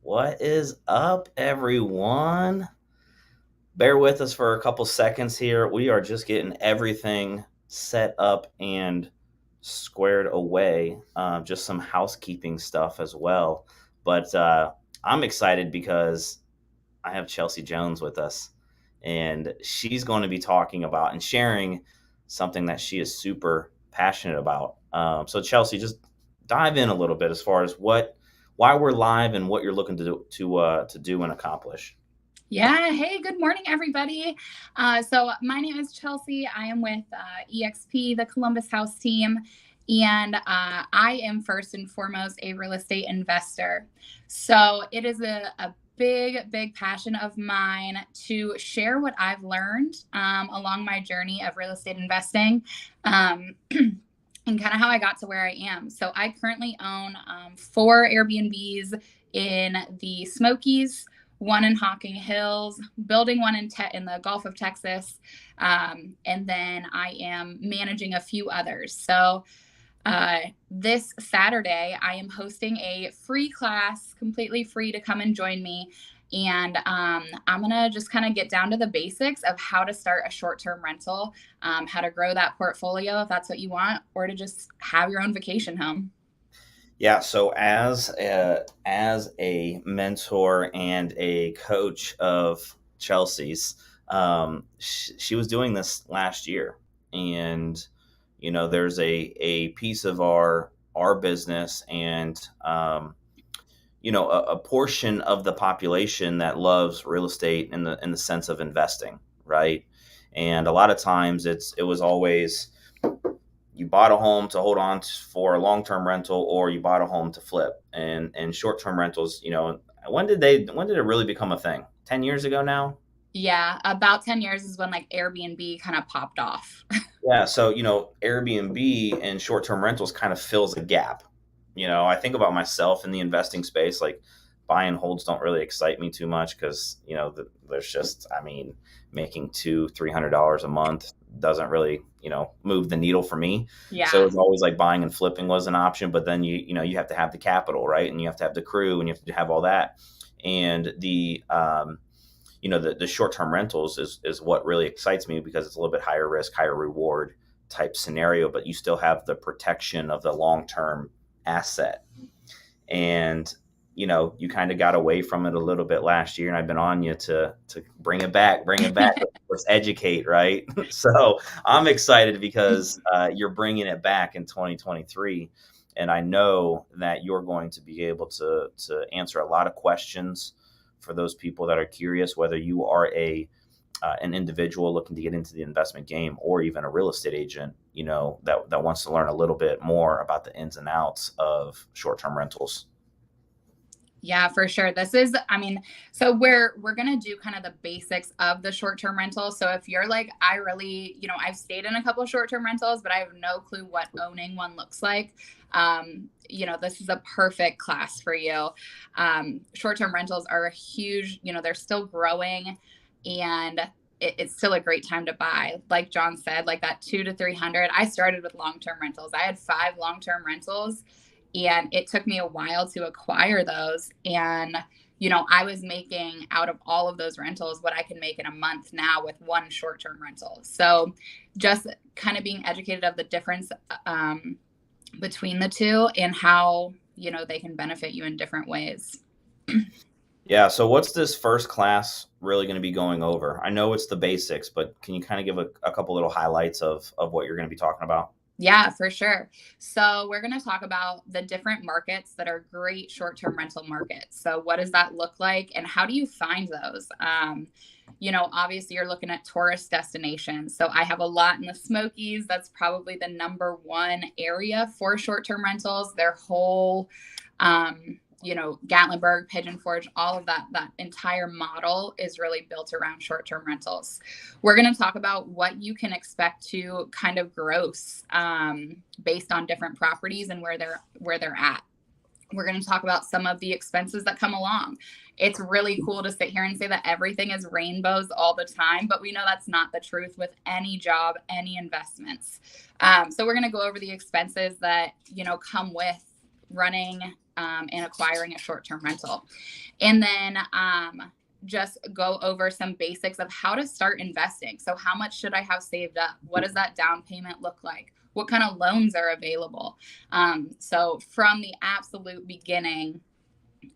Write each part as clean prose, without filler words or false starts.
What is up, everyone? Bear with us for a couple seconds here. We are just getting everything set up and squared away. Just some housekeeping stuff as well. But I'm excited because I have Chelsea Jones with us, and she's going to be talking about and sharing something that she is super passionate about. So, Chelsea, just dive in a little bit as far as why we're live, and what you're looking to do and accomplish. Yeah. Hey, good morning, everybody. So my name is Chelsea. I am with EXP, the Columbus House team, and I am first and foremost a real estate investor. So it is a big, big passion of mine to share what I've learned along my journey of real estate investing. And kind of how I got to where I am. So I currently own 4 Airbnbs in the Smokies, one in Hocking Hills, building one in the Gulf of Texas, and then I am managing a few others. So this Saturday, I am hosting a free class, completely free to come and join me. And I'm going to just kind of get down to the basics of how to start a short-term rental, how to grow that portfolio if that's what you want, or to just have your own vacation home. Yeah. So as a mentor and a coach of Chelsea's, she was doing this last year, and there's a piece of our business, and a portion of the population that loves real estate in the sense of investing, right? And a lot of times it was always, you bought a home to hold on for a long-term rental, or you bought a home to flip. And short-term rentals, when did it really become a thing? 10 years ago now? Yeah, about 10 years is when like Airbnb kind of popped off. Yeah, so Airbnb and short-term rentals kind of fills a gap. I think about myself in the investing space, like buy and holds don't really excite me too much, because there's just, I mean, making $200-300 a month doesn't really move the needle for me. So Yeah. it's always like buying and flipping was an option, but then you have to have the capital, right? And you have to have the crew, and you have to have all that. And the short-term rentals is what really excites me, because it's a little bit higher risk, higher reward type scenario, but you still have the protection of the long-term asset. And you kind of got away from it a little bit last year, and I've been on you to bring it back, of course, educate, right? So I'm excited because you're bringing it back in 2023, and I know that you're going to be able to answer a lot of questions for those people that are curious, whether you are an individual looking to get into the investment game, or even a real estate agent, that wants to learn a little bit more about the ins and outs of short-term rentals. Yeah, for sure. So we're gonna do kind of the basics of the short-term rental. So if you're like, I really, I've stayed in a couple of short-term rentals, but I have no clue what owning one looks like. This is a perfect class for you. Short-term rentals are a huge, they're still growing, and it's still a great time to buy. Like John said, like that 200 to 300. I started with long-term rentals. I had 5 long-term rentals, and it took me a while to acquire those. And, I was making out of all of those rentals what I can make in a month now with one short term rental. So just kind of being educated of the difference between the two, and how, they can benefit you in different ways. Yeah. So what's this first class really going to be going over? I know it's the basics, but can you kind of give a couple little highlights of what you're going to be talking about? Yeah, for sure. So, we're going to talk about the different markets that are great short term rental markets. So, what does that look like, and how do you find those? Obviously, you're looking at tourist destinations. So, I have a lot in the Smokies. That's probably the number one area for short term rentals. Their whole, Gatlinburg, Pigeon Forge, all of that entire model is really built around short-term rentals. We're going to talk about what you can expect to kind of gross based on different properties and where they're at. We're going to talk about some of the expenses that come along. It's really cool to sit here and say that everything is rainbows all the time, but we know that's not the truth with any job, any investments. So we're going to go over the expenses that come with running in acquiring a short-term rental. And then just go over some basics of how to start investing. So how much should I have saved up? What does that down payment look like? What kind of loans are available? So from the absolute beginning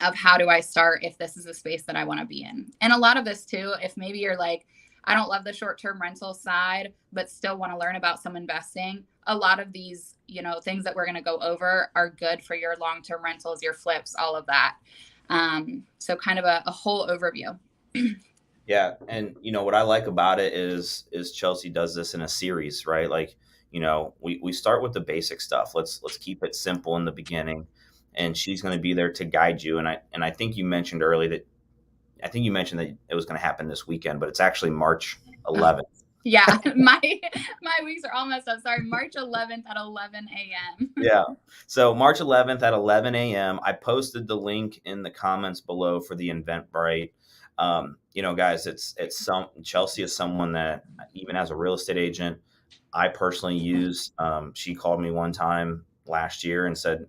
of how do I start if this is a space that I want to be in. And a lot of this too, if maybe you're like, I don't love the short-term rental side, but still want to learn about some investing. A lot of these, things that we're going to go over are good for your long-term rentals, your flips, all of that. So kind of a whole overview. Yeah. And what I like about it is Chelsea does this in a series, right? Like, we start with the basic stuff. Let's keep it simple in the beginning, and she's going to be there to guide you. And I think you mentioned early that it was going to happen this weekend, but it's actually March 11th. Yeah, my weeks are all messed up. Sorry, March 11th at 11 a.m. Yeah. So March 11th at 11 a.m. I posted the link in the comments below for the Eventbrite. Guys, Chelsea is someone that even as a real estate agent, I personally use. She called me one time last year and said,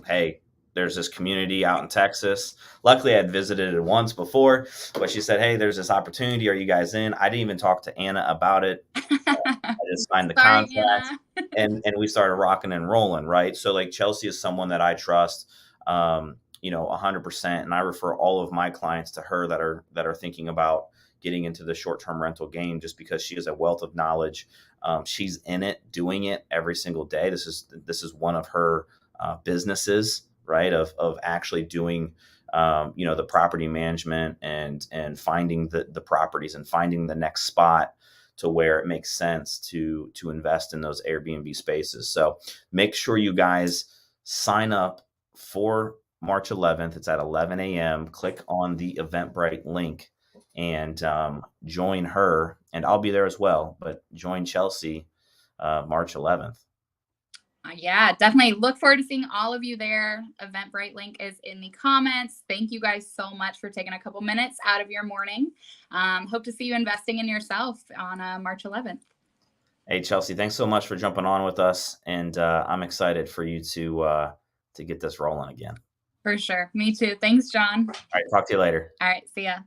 "Hey, there's this community out in Texas." Luckily, I had visited it once before, but she said, "Hey, there's this opportunity. Are you guys in?" I didn't even talk to Anna about it. I just signed the contract, and we started rocking and rolling, right? So like Chelsea is someone that I trust, 100%, and I refer all of my clients to her that are thinking about getting into the short-term rental game, just because she has a wealth of knowledge. She's in it, doing it every single day. This is one of her businesses, right? Of actually doing, the property management and finding the properties and finding the next spot to where it makes sense to invest in those Airbnb spaces. So make sure you guys sign up for March 11th. It's at 11 a.m. Click on the Eventbrite link and join her, and I'll be there as well. But join Chelsea March 11th. Yeah, definitely look forward to seeing all of you there. Eventbrite link is in the comments. Thank you guys so much for taking a couple minutes out of your morning. Hope to see you investing in yourself on March 11th. Hey, Chelsea, thanks so much for jumping on with us. And I'm excited for you to get this rolling again. For sure. Me too. Thanks, John. All right. Talk to you later. All right. See ya.